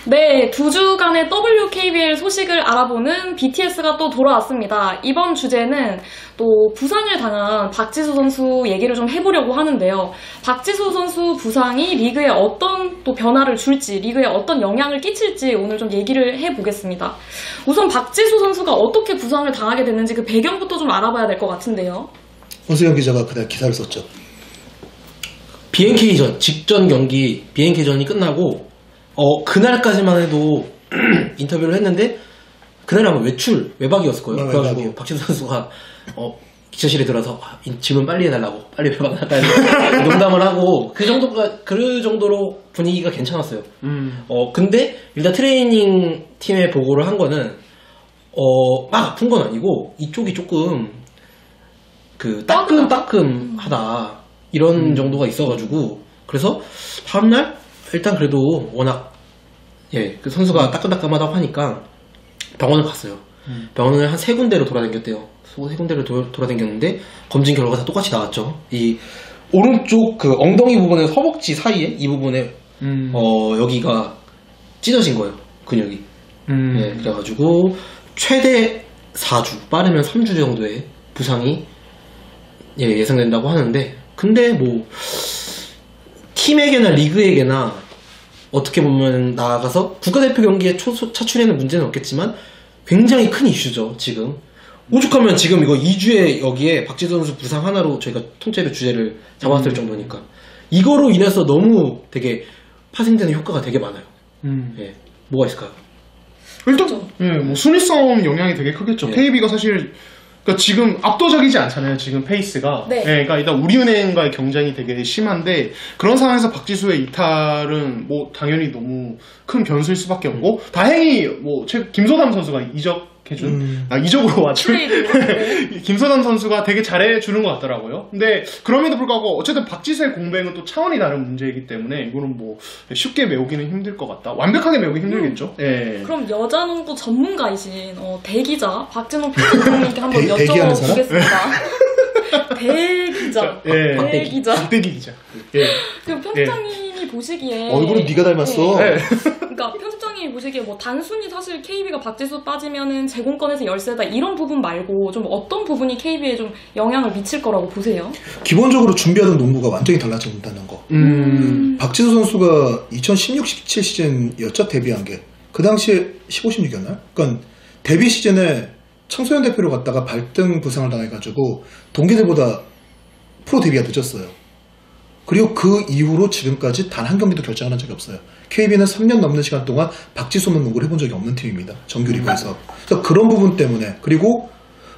네, 두 주간의 WKBL 소식을 알아보는 BTS가 또 돌아왔습니다. 이번 주제는 또 부상을 당한 박지수 선수 얘기를 좀 해보려고 하는데요. 박지수 선수 부상이 리그에 어떤 또 변화를 줄지, 리그에 어떤 영향을 끼칠지 오늘 좀 얘기를 해보겠습니다. 우선 박지수 선수가 어떻게 부상을 당하게 됐는지 그 배경부터 좀 알아봐야 될 것 같은데요. 권수영 기자가 그날 기사를 썼죠. BNK전, 직전 경기 BNK전이 끝나고 그날까지만 해도 인터뷰를 했는데 그날은 아마 외박이었을 거예요. 그래가지고 박지수 선수가 기자실에 들어서 질문 빨리 해달라고, 빨리 외박 나갈까 농담을 하고 그 정도로 분위기가 괜찮았어요. 근데 일단 트레이닝 팀에 보고를 한 거는 막 아픈 건 아니고 이쪽이 조금 따끔하다 이런 정도가 있어가지고 그래서 다음날 일단 그래도 워낙 그 선수가 따끔따끔하다고 하니까 병원을 갔어요. 병원을 한 3군데로 돌아다녔대요. 3군데로 돌아다녔는데 검진 결과가 다 똑같이 나왔죠. 이 오른쪽 그 엉덩이 부분에 허벅지 사이에 이 부분에 여기가 찢어진 거예요. 근육이. 그래가지고 최대 4주 빠르면 3주 정도의 부상이 예상된다고 하는데 근데 뭐 팀에게나 리그에게나 어떻게 보면 나아가서 국가대표 경기에 차출에는 문제는 없겠지만 굉장히 큰 이슈죠. 지금 오죽하면 지금 이거 2주에 여기에 박지수 선수 부상 하나로 저희가 통째로 주제를 잡았을 정도니까 이거로 인해서 너무 되게 파생되는 효과가 되게 많아요. 뭐가 있을까요? 일단 뭐 순위 싸움 영향이 되게 크겠죠. KB가 사실 그러니까 지금 압도적이지 않잖아요. 지금 페이스가. 그러니까 일단 우리은행과의 경쟁이 되게 심한데 그런 상황에서 박지수의 이탈은 뭐 당연히 너무 큰 변수일 수밖에 없고 다행히 뭐 김소담 선수가 이적으로 와준 김소담 선수가 되게 잘해주는 것 같더라고요. 근데 그럼에도 불구하고 어쨌든 박지수의 공백은 또 차원이 다른 문제이기 때문에 이거는 뭐 쉽게 메우기는 힘들 것 같다. 완벽하게 메우기 힘들겠죠. 그럼 여자농구 전문가이신 대기자 박진홍 편집장님께 한번 여쭤보겠습니다. 대기자. 박대기 기자. 그럼 편집장님이 보시기에 얼굴은 네가 닮았어. 그러니까 편집장님이 보시기에 뭐 단순히 사실 KB가 박지수 빠지면은 제공권에서 열세다 이런 부분 말고 좀 어떤 부분이 KB에 좀 영향을 미칠 거라고 보세요? 기본적으로 준비하던 농구가 완전히 달라진다는 거. 박지수 선수가 2016-17 시즌이었죠. 데뷔한 게. 그 당시에 15-16이었나요? 그러니까 데뷔 시즌에 청소년 대표로 갔다가 발등 부상을 당해가지고 동기들보다 프로 데뷔가 늦었어요. 그리고 그 이후로 지금까지 단 한 경기도 결정한 적이 없어요. KB는 3년 넘는 시간 동안 박지수 없는 농구를 해본 적이 없는 팀입니다. 정규 리그에서. 그래서 그런 부분 때문에 그리고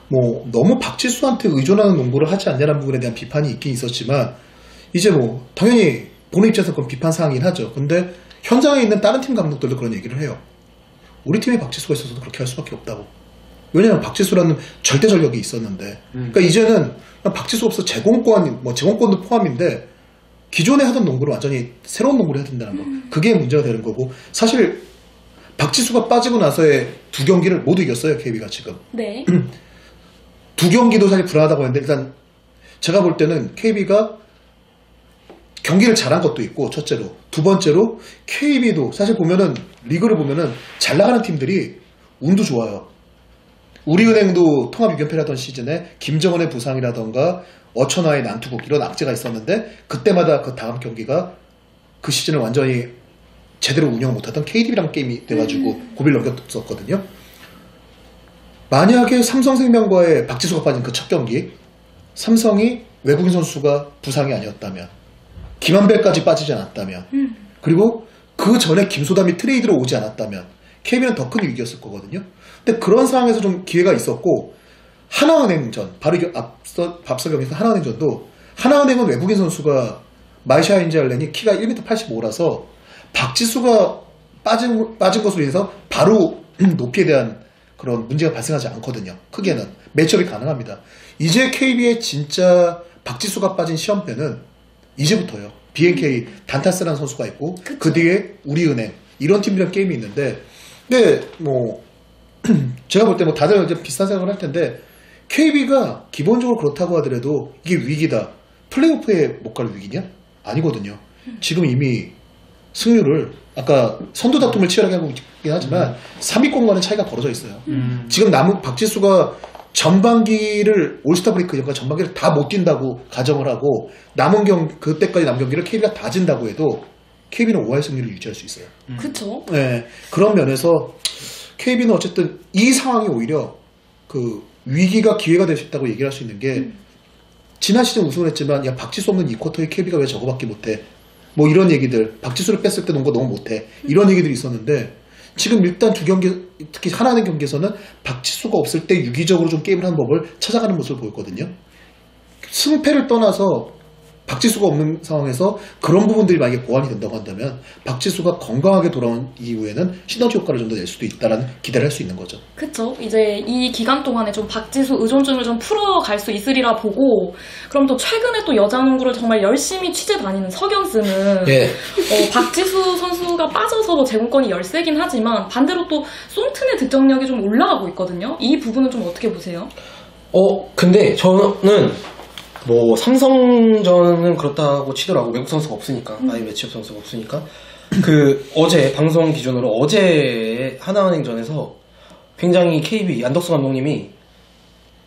뭐 너무 박지수한테 의존하는 농구를 하지 않냐는 부분에 대한 비판이 있긴 있었지만 이제 뭐 당연히 보는 입장에서 그건 비판 사항이긴 하죠. 근데 현장에 있는 다른 팀 감독들도 그런 얘기를 해요. 우리 팀에 박지수가 있어서도 그렇게 할 수밖에 없다고. 왜냐면 박지수라는 절대 전력이 있었는데 그러니까 이제는 박지수 없어 제공권도 포함인데 기존에 하던 농구를 완전히 새로운 농구를 해야 된다는 거. 그게 문제가 되는 거고 사실 박지수가 빠지고 나서의 2경기를 모두 이겼어요. KB가 지금. 네. 2경기도 사실 불안하다고 했는데 일단 제가 볼 때는 KB가 경기를 잘한 것도 있고 첫째로 두 번째로 KB도 사실 보면은 리그를 보면은 잘 나가는 팀들이 운도 좋아요. 우리은행도 통합 6연패를 하던 시즌에 김정은의 부상이라던가 어천화의 난투극 이런 악재가 있었는데 그때마다 그 다음 경기가 그 시즌을 완전히 제대로 운영 못하던 KDB랑 게임이 돼가지고 고비를 넘겼었거든요. 만약에 삼성생명과의 박지수가 빠진 그 첫 경기 삼성이 외국인 선수가 부상이 아니었다면 김한별까지 빠지지 않았다면 그리고 그 전에 김소담이 트레이드로 오지 않았다면 KB는 더 큰 위기였을 거거든요. 근데 그런 상황에서 좀 기회가 있었고 하나은행전 바로 앞서 경기에서 하나은행전도 하나은행은 외국인 선수가 마이샤 인지알렌이 키가 1m 85라서 박지수가 빠진 것으로 인해서 바로 높이에 대한 그런 문제가 발생하지 않거든요. 크게는 매치업이 가능합니다. 이제 KB의 진짜 박지수가 빠진 시험대는 이제부터요. BNK 단타스라는 선수가 있고 그 뒤에 우리은행 이런 팀들이랑 게임이 있는데 근데 뭐 제가 볼 때 뭐 다들 이제 비슷한 생각을 할 텐데 KB가 기본적으로 그렇다고 하더라도 이게 위기다. 플레이오프에 못 갈 위기냐? 아니거든요. 지금 이미 승률을 아까 선두 다툼을 치열하게 하고 있긴 하지만 3위권과는 차이가 벌어져 있어요. 지금 남은 박지수가 전반기를 올스타 브레이크 전까 전반기를 다 못 뛴다고 가정을 하고 남은 그때까지 남은 경기를 KB가 다 진다고 해도 KB는 5할 승리를 유지할 수 있어요. 그쵸. 네, 그런 면에서 KB는 어쨌든 이 상황이 오히려 그 위기가 기회가 될 수 있다고 얘기할 수 있는 게 지난 시즌 우승을 했지만 야 박지수 없는 이 쿼터에 KB가 왜 저거밖에 못해 뭐 이런 얘기들 박지수를 뺐을 때 농구 너무 못해 이런 얘기들이 있었는데 지금 일단 두 경기 특히 하나는 경기에서는 박지수가 없을 때 유기적으로 좀 게임을 하는 법을 찾아가는 모습을 보였거든요. 승패를 떠나서 박지수가 없는 상황에서 그런 부분들이 만약에 보완이 된다고 한다면 박지수가 건강하게 돌아온 이후에는 시너지 효과를 좀 더 낼 수도 있다라는 기대를 할 수 있는 거죠. 그쵸. 이제 이 기간 동안에 좀 박지수 의존증을 좀 풀어갈 수 있으리라 보고 그럼 또 최근에 또 여자농구를 정말 열심히 취재 다니는 석연스는 예. 박지수 선수가 빠져서 제공권이 열세긴 하지만 반대로 또 송튼의 득점력이 좀 올라가고 있거든요. 이 부분은 좀 어떻게 보세요? 근데 저는 뭐 삼성전은 그렇다고 치더라고. 외국 선수가 없으니까 아예 매치업 선수가 없으니까 그 어제 방송 기준으로 어제 하나은행전에서 굉장히 KB 안덕수 감독님이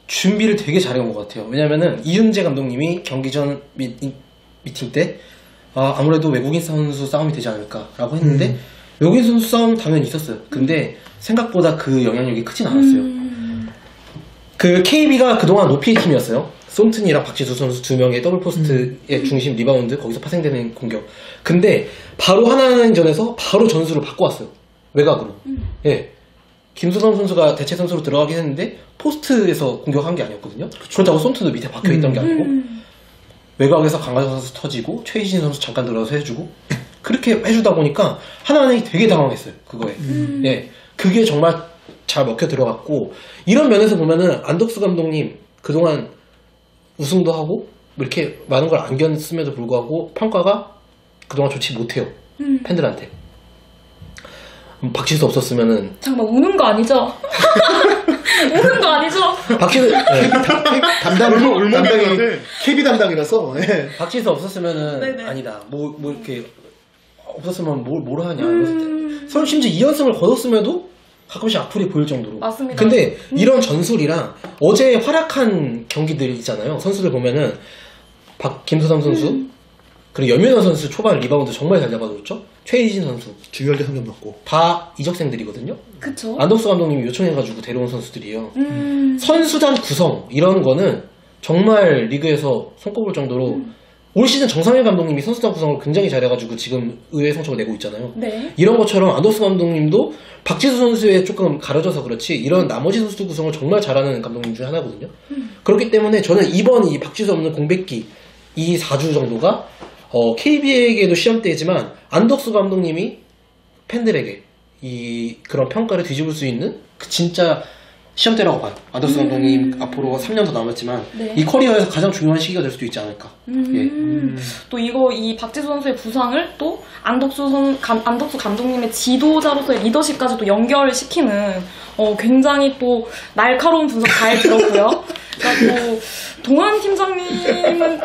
준비를 되게 잘해온 것 같아요. 왜냐면은 이윤재 감독님이 경기 전 미팅 때 아무래도 외국인 선수 싸움이 되지 않을까라고 했는데 외국인 선수 싸움 당연히 있었어요. 근데 생각보다 그 영향력이 크진 않았어요. 그 KB가 그동안 높이 팀이었어요. 송튼이랑 박지수 선수 두 명의 더블 포스트의 중심 리바운드 거기서 파생되는 공격. 근데 바로 하나은행전에서 바로 전술을 바꿔왔어요. 외곽으로. 예. 김수성 선수가 대체 선수로 들어가긴 했는데 포스트에서 공격한 게 아니었거든요. 그렇다고 송튼도 밑에 박혀있던 게 아니고 외곽에서 강하정 선수 터지고 최희진 선수 잠깐 들어가서 해주고 그렇게 해주다 보니까 하나은행이 되게 당황했어요. 그거에. 예. 그게 정말 잘 먹혀 들어갔고 이런 면에서 보면은 안덕수 감독님 그동안 우승도 하고 이렇게 많은 걸 안겼음에도 불구하고 평가가 그동안 좋지 못해요. 팬들한테. 박지수 없었으면은 잠깐만 우는 거 아니죠? 우는 거 아니죠? 박지수 담당이 KB 담당이라서 박지수 없었으면은 네네. 아니다. 뭐 이렇게 없었으면 뭘 하냐. 서로 심지어 2연승을 거뒀음에도 가끔씩 악플이 보일 정도로. 맞습니다. 근데 이런 전술이랑 어제 활약한 경기들 있잖아요. 선수들 보면은 김수삼 선수 그리고 염윤아 선수 초반 리바운드 정말 잘 잡아줬죠. 최희진 선수 중요할 때 3점 넣고 다 이적생들이거든요. 그쵸. 안덕수 감독님이 요청해가지고 데려온 선수들이에요. 선수단 구성 이런 거는 정말 리그에서 손꼽을 정도로 올 시즌 정상일 감독님이 선수단 구성을 굉장히 잘해가지고 지금 의외의 성적을 내고 있잖아요. 네. 이런 것처럼 안덕수 감독님도 박지수 선수에 조금 가려져서 그렇지 이런 나머지 선수 구성을 정말 잘하는 감독님 중에 하나거든요. 그렇기 때문에 저는 이번 이 박지수 없는 공백기 이 4주 정도가 KB에게도 시험대지만 안덕수 감독님이 팬들에게 이 그런 평가를 뒤집을 수 있는 그 진짜 시험대라고 봐요. 안덕수 감독님 앞으로 3년 더 남았지만 네. 이 커리어에서 가장 중요한 시기가 될 수도 있지 않을까. 예. 또 이 박지수 선수의 부상을 또 안덕수 감독님의 지도자로서의 리더십까지 또 연결시키는 굉장히 또 날카로운 분석 잘 들었고요. 그리고 동환 팀장님은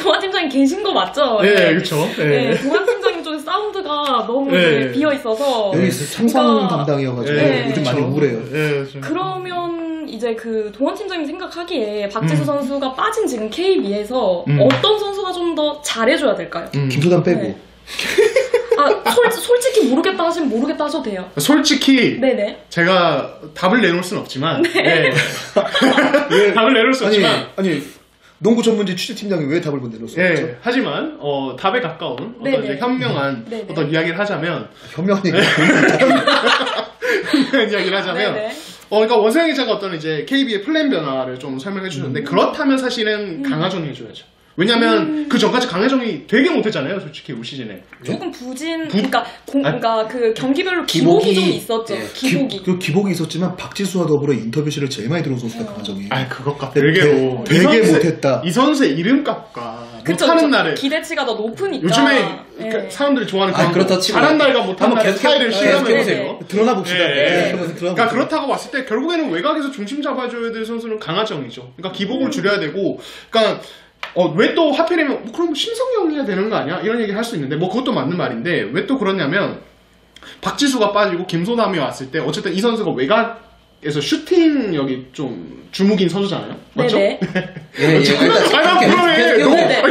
동환 팀장님 계신 거 맞죠? 네, 그렇죠. 네, 동환 팀장님 쪽에 사운드가 너무 네. 비어 있어서 여기 삼성 담당이어가지고 네. 요즘 많이 우울해요. 그러면 이제 그 동원 팀장님 생각하기에 박지수 선수가 빠진 지금 KB에서 어떤 선수가 좀 더 잘해줘야 될까요? 김수단 빼고 네. 솔직히 모르겠다 하시면 모르겠다 하셔도 돼요. 솔직히 네네. 제가 답을 내놓을 순 없지만 네. 답을 내놓을 수 없지만 아니 농구 전문지 취재팀장이 왜 답을 못 내놓았어요? 예, 하지만 답에 가까운 어떤 네네. 이제 현명한 네네. 어떤 이야기를 하자면 현명한 얘기. 현명한 이야기를 하자면 네네. 그러니까 원상희 기자가 어떤 이제 KB의 플랜 변화를 좀 설명해 주셨는데 그렇다면 사실은 강하정이 해줘야죠. 왜냐면 그 전까지 강하정이 되게 못했잖아요, 솔직히 올 시즌에. 조금 그러니까 그 경기별로 기복이 좀 있었죠. 예. 기복이. 그 기복이 있었지만 박지수와 더불어 인터뷰실을 제일 많이 들어온 선수가 강하정이. 그것과 별개로 되게 못했다. 이 선수의 이름값과 그쵸, 못하는 날에 기대치가 더 높으니까. 요즘에 네. 사람들이 좋아하는 그렇다 치고 잘한 날과 못한 날의 계속 차이를 실감해 네, 보세요. 드러나 봅시다. 예. 그러니까 그러니까 그렇다고 봤을 때 결국에는 외곽에서 중심 잡아줘야 될 선수는 강하정이죠. 그러니까 기복을 줄여야 되고, 그러니까 왜 또 하필이면 그럼 심성이 형이야 되는 거 아니야? 이런 얘기를 할 수 있는데 그것도 맞는 말인데 왜 또 그러냐면 박지수가 빠지고 김소담이 왔을 때 어쨌든 이 선수가 외곽에서 슈팅력이 좀 주목인 선수잖아요. 맞죠? 네네. 예, 아니,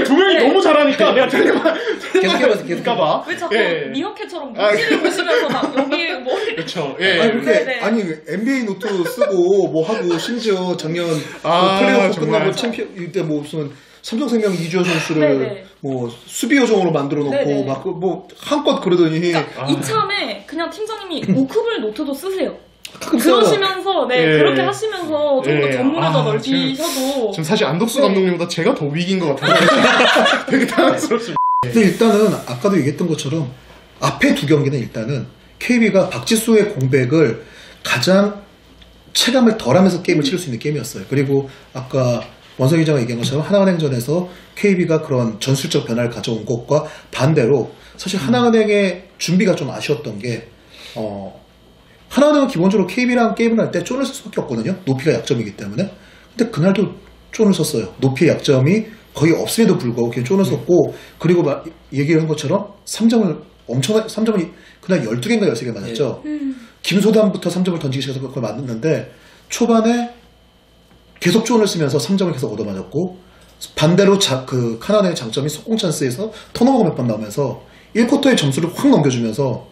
두 명이 너무 잘하니까 내가 계속해봐. 왜 자꾸 미어캣처럼 눈치를 보시면서 막 여기 뭐 그렇죠. 아니, 그렇게, 네네. 아니, NBA 노트 쓰고, 뭐 하고, 심지어 작년, 플레이오프 정말. 끝나고 챔피언, 이때 뭐 무슨, 삼성생명 이주호 선수를, 네네. 뭐, 수비 요정으로 만들어 놓고, 네네. 막, 뭐, 한껏 그러더니, 이참에 그냥 팀장님이 오크블 노트도 쓰세요. 가끔 써요. 그러시면서, 그렇게 하시면서 좀 더 전문을 더 넓히셔도. 지금 사실 안덕수 감독님보다 제가 더 위기인 것 같아요. 되게 당황스럽습니다. 근데 일단은, 아까도 얘기했던 것처럼, 앞에 두 경기는 일단은, KB가 박지수의 공백을 가장 체감을 덜하면서 게임을 치를 수 있는 게임이었어요. 그리고 아까 원석 기자가 얘기한 것처럼 하나은행전에서 KB가 그런 전술적 변화를 가져온 것과 반대로 사실 하나은행의 준비가 좀 아쉬웠던 게 하나은행은 기본적으로 KB랑 게임을 할 때 쫀을 쓸 수밖에 없거든요. 높이가 약점이기 때문에. 근데 그날도 쫀을 썼어요. 높이의 약점이 거의 없음에도 불구하고 그냥 쫀을 썼고, 그리고 막 얘기를 한 것처럼 3점을 그날 12개인가 13개 맞았죠. 김소담부터 3점을 던지기 시작해서 그걸 맞았는데, 초반에 계속 쫀을 쓰면서 3점을 계속 얻어맞았고, 반대로 그 카나다의 장점이 속공 찬스에서 턴오버가 몇 번 나오면서 1쿼터의 점수를 확 넘겨주면서,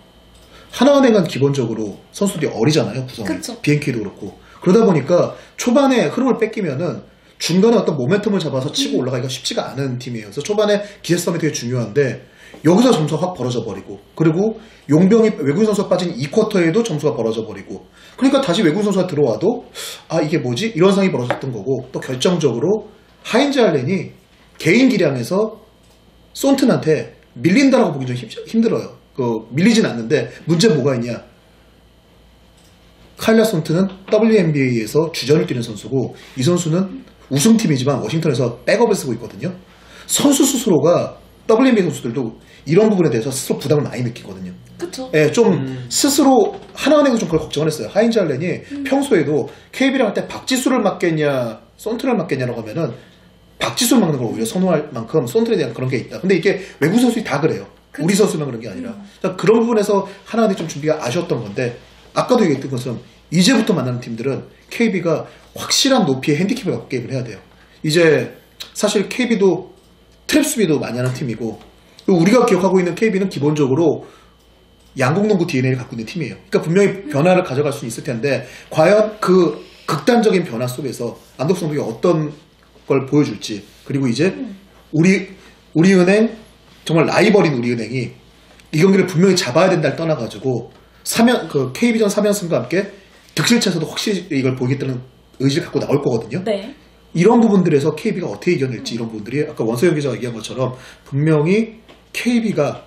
하나은행은 기본적으로 선수들이 어리잖아요, 구성이. BNK도 그렇고. 그러다 보니까 초반에 흐름을 뺏기면은 중간에 어떤 모멘텀을 잡아서 치고 올라가기가 쉽지가 않은 팀이에요. 그래서 초반에 기세 싸움이 되게 중요한데, 여기서 점수가 확 벌어져 버리고, 그리고 용병이 외국인 선수가 빠진 2쿼터에도 점수가 벌어져 버리고, 그러니까 다시 외국인 선수가 들어와도 이게 뭐지? 이런 상황이 벌어졌던 거고, 또 결정적으로 하인즈 알렌이 개인 기량에서 손튼한테 밀린다라고 보기 좀 힘들어요. 밀리진 않는데 문제는 뭐가 있냐? 카일라 손튼은 WNBA에서 주전을 뛰는 선수고, 이 선수는 우승팀이지만 워싱턴에서 백업을 쓰고 있거든요. 선수 스스로가 WNBA 선수들도 이런 부분에 대해서 스스로 부담을 많이 느끼거든요. 그쵸. 예, 좀 스스로 하나은행은 좀 그걸 걱정을 했어요. 하인즈 알렌이 평소에도 KB랑 할 때 박지수를 맡겠냐, 손트를 맡겠냐라고 하면은 박지수를 맡는 걸 오히려 선호할 만큼 손트에 대한 그런 게 있다. 근데 이게 외국 선수들이 다 그래요. 우리 선수만 그런 게 아니라. 그러니까 그런 부분에서 하나은행이 좀 준비가 아쉬웠던 건데, 아까도 얘기했던 것처럼 이제부터 만나는 팀들은 KB가 확실한 높이의 핸디캡을 갖고 게임을 해야 돼요. 이제 사실 KB도 트랩 수비도 많이 하는 팀이고, 우리가 기억하고 있는 KB는 기본적으로 양궁농구 DNA를 갖고 있는 팀이에요. 그러니까 분명히 변화를 가져갈 수 있을 텐데, 과연 그 극단적인 변화 속에서 안덕수 감독이 어떤 걸 보여줄지, 그리고 이제 우리은행, 정말 라이벌인 우리은행이 이 경기를 분명히 잡아야 된다를 떠나가지고 KB전 3연승과 함께 득실차에서도 확실히 이걸 보이겠다는 의지를 갖고 나올 거거든요. 네. 이런 부분들에서 KB가 어떻게 이겨낼지, 이런 부분들이 아까 원서영 기자가 얘기한 것처럼 분명히 KB가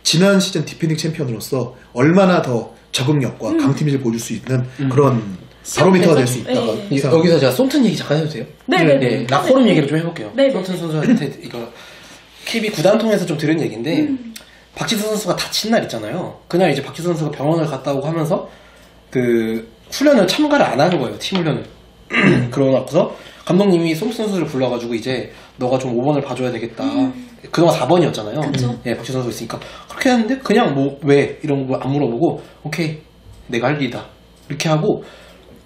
지난 시즌 디펜딩 챔피언으로서 얼마나 더 적응력과 강팀을 보여줄 수 있는 그런 바로미터가 될 수 있다. 여기서 제가 손튼 얘기 잠깐 해도 돼요? 네네. 라코룸 얘기를 좀 해볼게요. 네네. 손튼 선수한테 이거 KB 구단 통해서 좀 들은 얘기인데, 박지수 선수가 다친 날 있잖아요. 그날 이제 박지수 선수가 병원을 갔다 오고 하면서 그 훈련을 참가를 안 하는 거예요, 팀 훈련을. 그러고서 감독님이 송수 선수를 불러가지고 이제 너가 좀 5번을 봐줘야 되겠다. 그동안 4번이었잖아요. 예, 박지수 선수가 있으니까. 그렇게 했는데 그냥 뭐 왜 이런 거 안 물어보고 오케이 내가 할 일이다 이렇게 하고,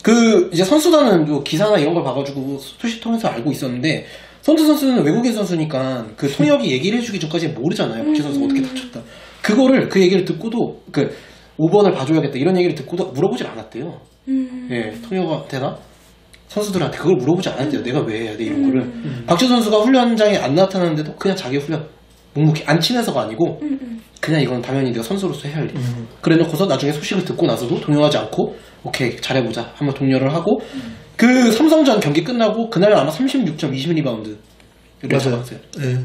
그 이제 선수단은 뭐 기사나 이런 걸 봐가지고 소식 통해서 알고 있었는데, 손트 선수는 외국인 선수니까 그 통역이 얘기를 해주기 전까지는 모르잖아요. 박지수 선수가 어떻게 다쳤다. 그거를 그 얘기를 듣고도 5번을 봐줘야겠다 이런 얘기를 듣고도 물어보질 않았대요. 예, 통역한테나 선수들한테 그걸 물어보지 않았대요. 내가 왜 해야 돼 이런 거를. 박지수 선수가 훈련장에 안 나타났는데도 그냥 자기 훈련 묵묵히 안 친해서가 아니고 그냥 이건 당연히 내가 선수로서 해야 할 일. 그래 놓고서 나중에 소식을 듣고 나서도 동요하지 않고 오케이 잘해보자 한번 독려를 하고, 그 삼성전 경기 끝나고 그날 아마 36점 20리바운드를 잡았어요. 네.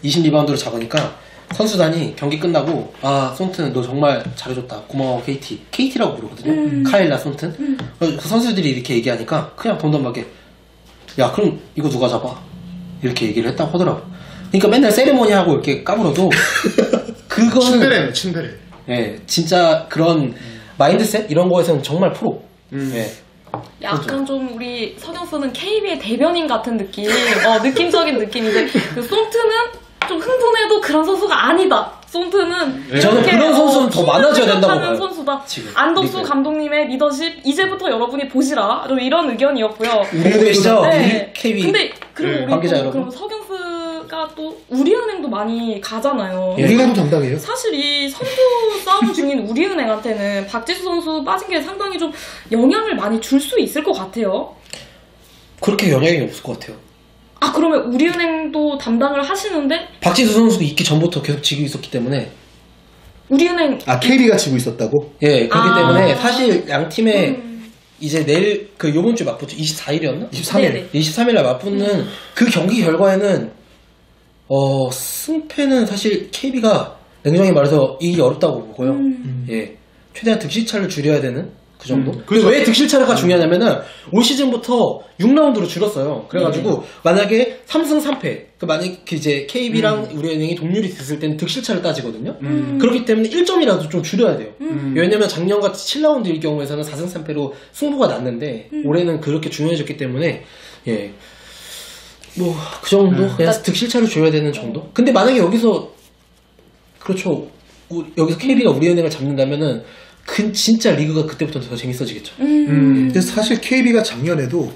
20리바운드를 잡으니까 선수단이 경기 끝나고 손튼 너 정말 잘해줬다 고마워 KT라고 부르거든요. 카일라 손튼. 그 선수들이 이렇게 얘기하니까 그냥 덤덤하게 야 그럼 이거 누가 잡아 이렇게 얘기를 했다고 하더라고. 그러니까 맨날 세레모니 하고 이렇게 까불어도 그거는 친데레. 예, 진짜 그런 마인드셋 이런 거에서는 정말 프로. 예. 약간 좀 우리 서경수는 KB의 대변인 같은 느낌, 느낌적인 느낌인데, 그 송트는 좀 흥분해도 그런 선수가 아니다. 손트는 저는 그런 선수는 더 많아져야 된다고 하는 봐요. 선수다. 지금. 안덕수 리그에. 감독님의 리더십 이제부터 여러분이 보시라. 좀 이런 의견이었고요. 우리 계시죠? 네. KB. 근데 그리고 우리 관계자 또 여러분. 그럼 석연스가 또 우리은행도 많이 가잖아요. 예. 우리은행도 담당해요. 사실 이 선두 싸움 중인 우리은행한테는 박지수 선수 빠진 게 상당히 좀 영향을 많이 줄 수 있을 것 같아요. 그렇게 영향이 없을 것 같아요. 아 그러면 우리은행도 담당을 하시는데 박지수 선수가 있기 전부터 계속 지고 있었기 때문에 우리은행 아 KB가 지고 있었다고? 예 그렇기 아. 때문에 사실 양 팀의 이제 내일 그 요번 주 맞붙죠. 24일이었나? 23일. 네네. 23일날 맞붙는 그 경기 결과에는 승패는 사실 KB가 냉정히 말해서 이기기 어렵다고 보고요. 예 최대한 득실차를 줄여야 되는 그 정도. 그리고 왜 득실차가 중요하냐면은 올 시즌부터 6라운드로 줄었어요. 그래가지고 만약에 3승 3패, 그 만약 이제 KB랑 우리은행이 동률이 됐을 때는 득실차를 따지거든요. 그렇기 때문에 1점이라도 좀 줄여야 돼요. 왜냐면 작년같이 7라운드일 경우에서는 4승 3패로 승부가 났는데 올해는 그렇게 중요해졌기 때문에 예. 뭐 그 정도 그냥 득실차를 줘야 되는 정도. 근데 만약에 여기서 그렇죠. 여기서 KB가 우리은행을 잡는다면은 진짜 리그가 그때부터 더 재밌어지겠죠. 근데 사실 KB가 작년에도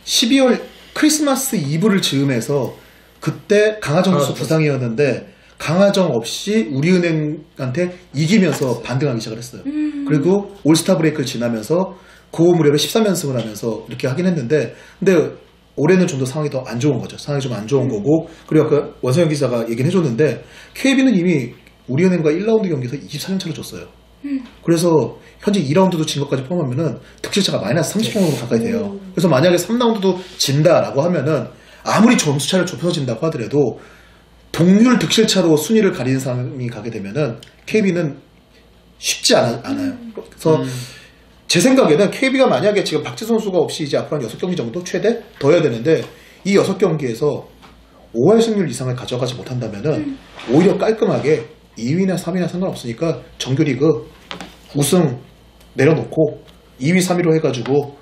12월 크리스마스 이브를 즈음해서 그때 강하정 선수 부상이었는데 강하정 없이 우리은행한테 이기면서 반등하기 시작을 했어요. 그리고 올스타 브레이크를 지나면서 그 무렵에 13연승을 하면서 이렇게 하긴 했는데 근데 올해는 좀 더 상황이 더 안 좋은 거죠. 상황이 좀 안 좋은 거고 그리고 아까 원성현 기자가 얘기는 해줬는데 KB는 이미 우리은행과 1라운드 경기에서 24점 차를 줬어요. 그래서 현재 2라운드도 진 것까지 포함하면은 득실차가 마이너스 30점으로 가까이 돼요. 그래서 만약에 3라운드도 진다라고 하면은 아무리 점수차를 좁혀서 진다고 하더라도 동률 득실차로 순위를 가리는 상황이 가게 되면은 KB는 쉽지 않아요. 그래서 제 생각에는 KB가 만약에 지금 박지수 선수가 없이 이제 앞으로 한 6경기 정도 최대 더 해야 되는데 이 6경기에서 5할 승률 이상을 가져가지 못한다면은 오히려 깔끔하게 2위나 3위나 상관없으니까 정규리그 우승 내려놓고 2위, 3위로 해가지고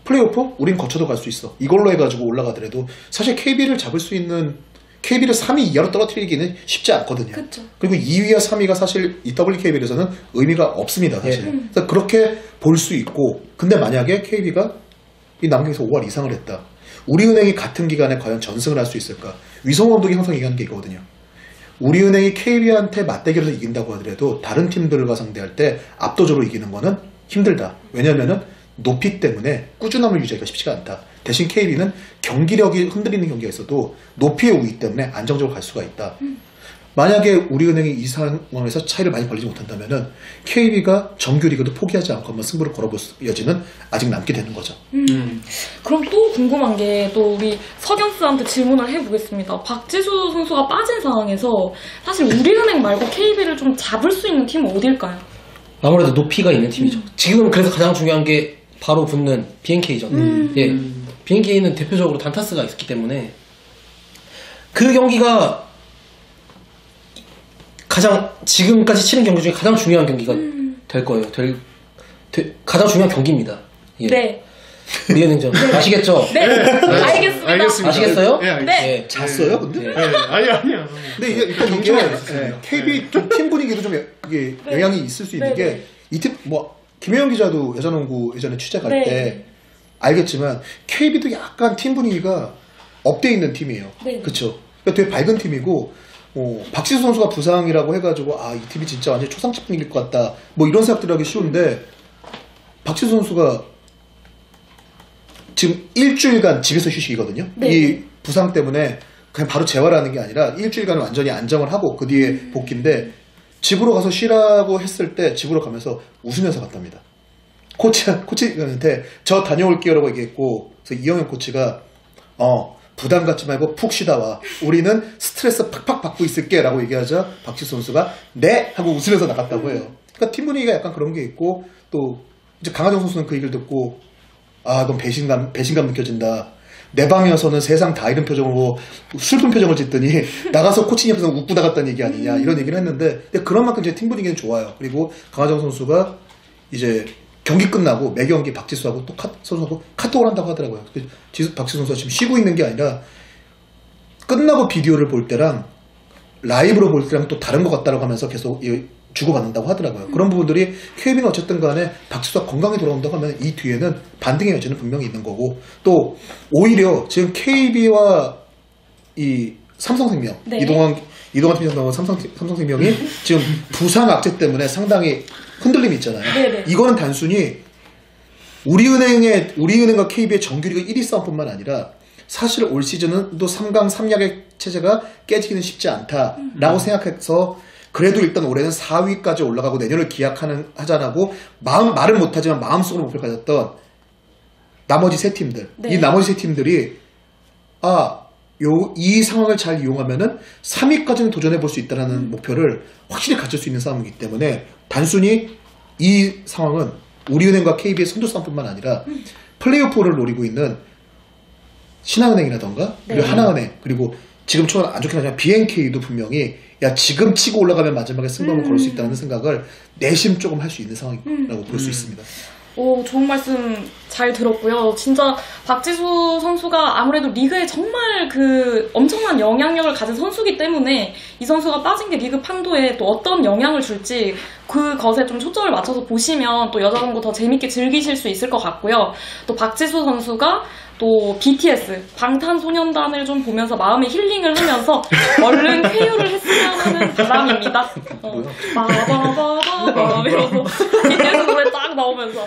플레이오프 우린 거쳐도 갈 수 있어. 이걸로 해가지고 올라가더라도 사실 KB를 잡을 수 있는 KB를 3위 이하로 떨어뜨리기는 쉽지 않거든요. 그쵸. 그리고 2위와 3위가 사실 이 WKB에서는 의미가 없습니다. 사실. 그래서 그렇게 볼 수 있고 근데 만약에 KB가 이 남경에서 5할 이상을 했다. 우리은행이 같은 기간에 과연 전승을 할 수 있을까? 위성호 감독이 항상 얘기하는 게 이거거든요. 우리은행이 KB한테 맞대결에서 이긴다고 하더라도 다른 팀들과 상대할 때 압도적으로 이기는 거는 힘들다. 왜냐면은 높이 때문에 꾸준함을 유지하기가 쉽지가 않다. 대신 KB는 경기력이 흔들리는 경기가 있어도 높이의 우위 때문에 안정적으로 갈 수가 있다. 만약에 우리은행이 이 상황에서 차이를 많이 벌리지 못한다면은 KB가 정규리그도 포기하지 않고 한번 승부를 걸어볼 여지는 아직 남게 되는 거죠. 그럼 또 궁금한 게 또 우리 석연스한테 질문을 해보겠습니다. 박지수 선수가 빠진 상황에서 사실 우리은행 말고 KB를 좀 잡을 수 있는 팀은 어딜까요? 아무래도 높이가 있는 팀이죠. 지금 그래서 가장 중요한 게 바로 붙는 BNK죠. 예, BNK는 대표적으로 단타스가 있었기 때문에 그 경기가 가장 지금까지 치른 경기 중에 가장 중요한 경기가 될 거예요. 가장 중요한 경기입니다. 예. 네. 우리은행전 아시겠죠? 네. 알겠습니다. 알겠습니다. 아시겠어요? 네, 알겠습니다. 네. 잤어요, 근데? 예. 네, 아니야. 근데 이게 일단 이게 KB 좀 팀 분위기도 좀 이게 영향이 있을 수 있는 네, 게 이 팀 뭐 김혜영 기자도 여자농구 예전에 취재 갈 네. 때 알겠지만 KB도 약간 팀 분위기가 업돼 있는 팀이에요. 네. 그렇죠. 그러니까 되게 밝은 팀이고 박지수 선수가 부상이라고 해가지고 이 팀이 진짜 완전 초상집 분위기일 것 같다. 뭐 이런 생각들 하기 쉬운데 박지수 선수가 지금 일주일간 집에서 휴식이거든요. 네. 이 부상 때문에 그냥 바로 재활하는 게 아니라 일주일간 완전히 안정을 하고 그 뒤에 복귀인데 집으로 가서 쉬라고 했을 때 집으로 가면서 웃으면서 갔답니다. 코치한테 저 다녀올게요라고 얘기했고 그래서 이영현 코치가 부담 갖지 말고 푹 쉬다 와. 우리는 스트레스 팍팍 받고 있을게 라고 얘기하자 박지수 선수가 네! 하고 웃으면서 나갔다고 해요. 그러니까 팀 분위기가 약간 그런 게 있고 또 이제 강하정 선수는 그 얘기를 듣고 넌 배신감 느껴진다. 내 방이어서는 세상 다 잃은 표정으로 슬픈 표정을 짓더니 나가서 코치님 옆에서 웃고 나갔다는 얘기 아니냐 이런 얘기를 했는데 근데 그런 만큼 이제 팀 분위기는 좋아요. 그리고 강하정 선수가 이제 경기 끝나고 매 경기 박지수하고 또 선수하고 카톡을 한다고 하더라고요. 박지수 선수가 지금 쉬고 있는 게 아니라 끝나고 비디오를 볼 때랑 라이브로 볼 때랑 또 다른 것 같다라고 하면서 계속 주고받는다고 하더라고요. 그런 부분들이 KB는 어쨌든 간에 박지수가 건강히 돌아온다고 하면 이 뒤에는 반등의 여지는 분명히 있는 거고, 또 오히려 지금 KB와 이 삼성생명, 네. 이동환 팀장 나온 삼성생명이 지금 부상 악재 때문에 상당히 흔들림이 있잖아요. 네네. 이거는 단순히 우리은행과 KB의 정규리그 1위 싸움뿐만 아니라 사실 올 시즌은 또 3강 3약의 체제가 깨지기는 쉽지 않다라고 생각해서 그래도 일단 올해는 4위까지 올라가고 내년을 하자라고 말은 못하지만 마음속으로 목표를 가졌던 나머지 세 팀들, 네. 이 나머지 세 팀들이 이 상황을 잘 이용하면은 3위까지는 도전해 볼 수 있다는 목표를 확실히 가질 수 있는 싸움이기 때문에 단순히 이 상황은 우리은행과 KB의 선두 싸움뿐만 아니라 플레이오프를 노리고 있는 신한은행이라던가 그리고 네. 하나은행, 그리고 지금처럼 안 좋긴 하지만 BNK도 분명히 지금 치고 올라가면 마지막에 승부를 걸 수 있다는 생각을 내심 조금 할 수 있는 상황이라고 볼 수 있습니다. 오, 좋은 말씀 잘 들었고요. 진짜 박지수 선수가 아무래도 리그에 정말 그 엄청난 영향력을 가진 선수기 때문에 이 선수가 빠진 게 리그 판도에 또 어떤 영향을 줄지 그것에 좀 초점을 맞춰서 보시면 또 여자농구 더 재밌게 즐기실 수 있을 것 같고요. 또 박지수 선수가 또 BTS 방탄소년단을 좀 보면서 마음의 힐링을 하면서 얼른 쾌유를 했으면 하는 바람입니다. 빠바바바바 이러면서 BTS 노래 딱 나오면서